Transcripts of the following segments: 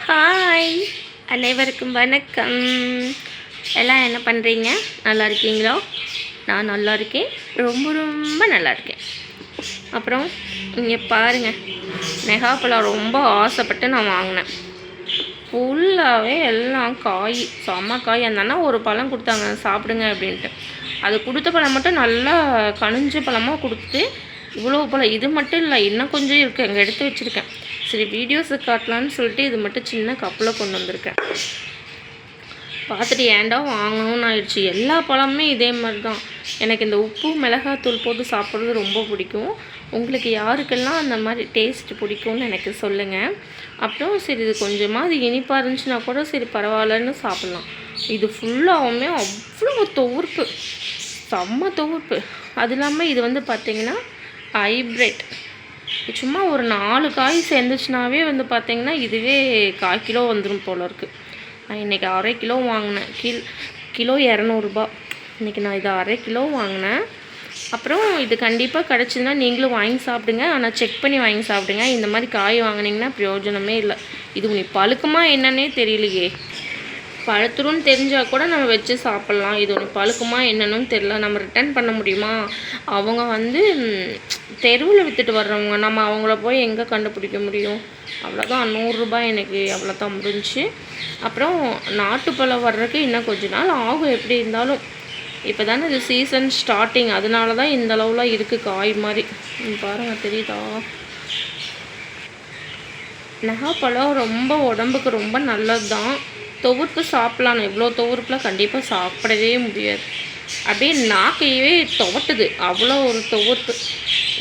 Hi, அனைவருக்கும் வணக்கம். எல்லாம் என்ன பண்ணுறீங்க? நல்லா இருக்கீங்களா? நான் நல்லா இருக்கேன், ரொம்ப ரொம்ப நல்லா இருக்கேன். அப்புறம் இங்கே பாருங்கள், நெகாப்பழம் ரொம்ப ஆசைப்பட்டு நான் வாங்கினேன். ஃபுல்லாகவே எல்லாம் காய், செம்ம காய். அந்த அண்ணா ஒரு பழம் கொடுத்தாங்க, சாப்பிடுங்க அப்படின்ட்டு. அது கொடுத்த பழம் மட்டும் நல்லா கனிஞ்ச பழமாக கொடுத்து இவ்வளோ பழம். இது மட்டும் இல்லை, இன்னும் கொஞ்சம் இருக்குது, அங்கே எடுத்து வச்சுருக்கேன். சரி, வீடியோஸை காட்டலான்னு சொல்லிட்டு இது மட்டும் சின்ன கப்பில் கொண்டு வந்திருக்கேன். பார்த்துட்டு ஏன்டா வாங்கணும்னு ஆயிடுச்சு. எல்லா பழமுமே இதே மாதிரி தான். எனக்கு இந்த உப்பு மிளகாத்தூள் போட்டு சாப்பிட்றது ரொம்ப பிடிக்கும். உங்களுக்கு யாருக்கெல்லாம் அந்த மாதிரி டேஸ்ட் பிடிக்கும்னு எனக்கு சொல்லுங்கள். அப்புறம் சரி, இது கொஞ்சமாக அது இனிப்பாக இருந்துச்சுன்னா கூட சரி பரவாயில்லன்னு சாப்பிட்லாம். இது ஃபுல்லாகவுமே அவ்வளோ துவர்ப்பு, செம்ம துவர்ப்பு. அது இல்லாமல் இது வந்து பார்த்திங்கன்னா ஹைப்ரிட். சும்மா ஒரு 4 காய் சேர்ந்துச்சுனாவே வந்து பார்த்திங்கன்னா இதுவே 1/4 கிலோ வந்துடும் போல இருக்குது. நான் இன்றைக்கி 1/2 கிலோ வாங்கினேன். கிலோ 200 இன்றைக்கி நான் இதை 1/2 கிலோ வாங்கினேன். அப்புறம் இது கண்டிப்பாக கிடச்சிதுன்னா நீங்களும் வாங்கி சாப்பிடுங்க. ஆனால் செக் பண்ணி வாங்கி சாப்பிடுங்க. இந்த மாதிரி காய் வாங்கினீங்கன்னா பிரயோஜனமே இல்லை. இது நீ பழுக்குமா என்னன்னே தெரியலையே. பழுத்துருன்னு தெரிஞ்சால் கூட நம்ம வச்சு சாப்பிட்லாம். இது ஒன்று பழுக்குமா என்னன்னு தெரியல. நம்ம ரிட்டர்ன் பண்ண முடியுமா? அவங்க வந்து தெருவில் விற்றுட்டு வர்றவங்க, நம்ம அவங்கள போய் எங்கே கண்டுபிடிக்க முடியும்? அவ்வளோதான், 100 ரூபாய் எனக்கு அவ்வளோதான் முடிஞ்சு. அப்புறம் நாட்டுப்பழம் வர்றதுக்கு இன்னும் கொஞ்ச நாள் ஆகும். எப்படி இருந்தாலும் இப்போ தானே இது சீசன் ஸ்டார்டிங், அதனால தான் இந்த அளவுலாம் இருக்குது காய் மாதிரி. பாருங்கள், தெரியுதா? நெகாப்பழம் ரொம்ப உடம்புக்கு ரொம்ப நல்லது தான். துவர்ப்பு சாப்பிட்லாம். இவ்வளோ துவர்ப்புலாம் கண்டிப்பாக சாப்பிடவே முடியாது. அப்படியே நாக்கையவே துவட்டுது, அவ்வளோ ஒரு துவர்ப்பு.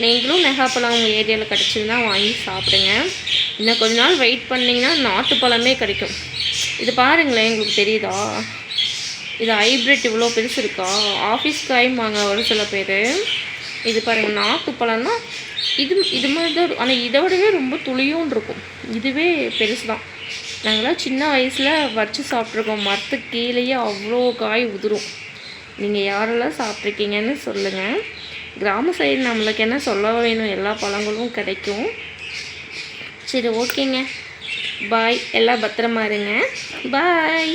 நீங்களும் நெகாப்பழம் உங்கள் ஏரியாவில் கிடச்சிதுன்னா வாங்கி சாப்பிடுங்க. இன்னும் கொஞ்ச நாள் வெயிட் பண்ணிங்கன்னா நாட்டுப்பழமே கிடைக்கும். இது பாருங்களேன், உங்களுக்கு தெரியுதா? இது ஹைப்ரிட் இவ்வளோ பெருசு இருக்கா? ஆஃபீஸ் காய்மாங்க ஒரு சில பேர். இது பாருங்கள், நாட்டுப்பழம்னா இது மாதிரி தான். ஆனால் இதை விடவே ரொம்ப துளியும் இருக்கும். இதுவே பெருசு தான். நாங்களாம் சின்ன வயசில் வச்சு சாப்பிட்ருக்கோம். மரத்துக்கு கீழேயே அவ்வளோ காய் உதிரும். நீங்கள் யாரெல்லாம் சாப்பிட்ருக்கீங்கன்னு சொல்லுங்கள். கிராம சைடு நம்மளுக்கு என்ன சொல்ல வேணும், எல்லா பழங்களும் கிடைக்கும். சரி, ஓகேங்க, பாய். எல்லாம் பத்திரமா இருங்க. பாய்.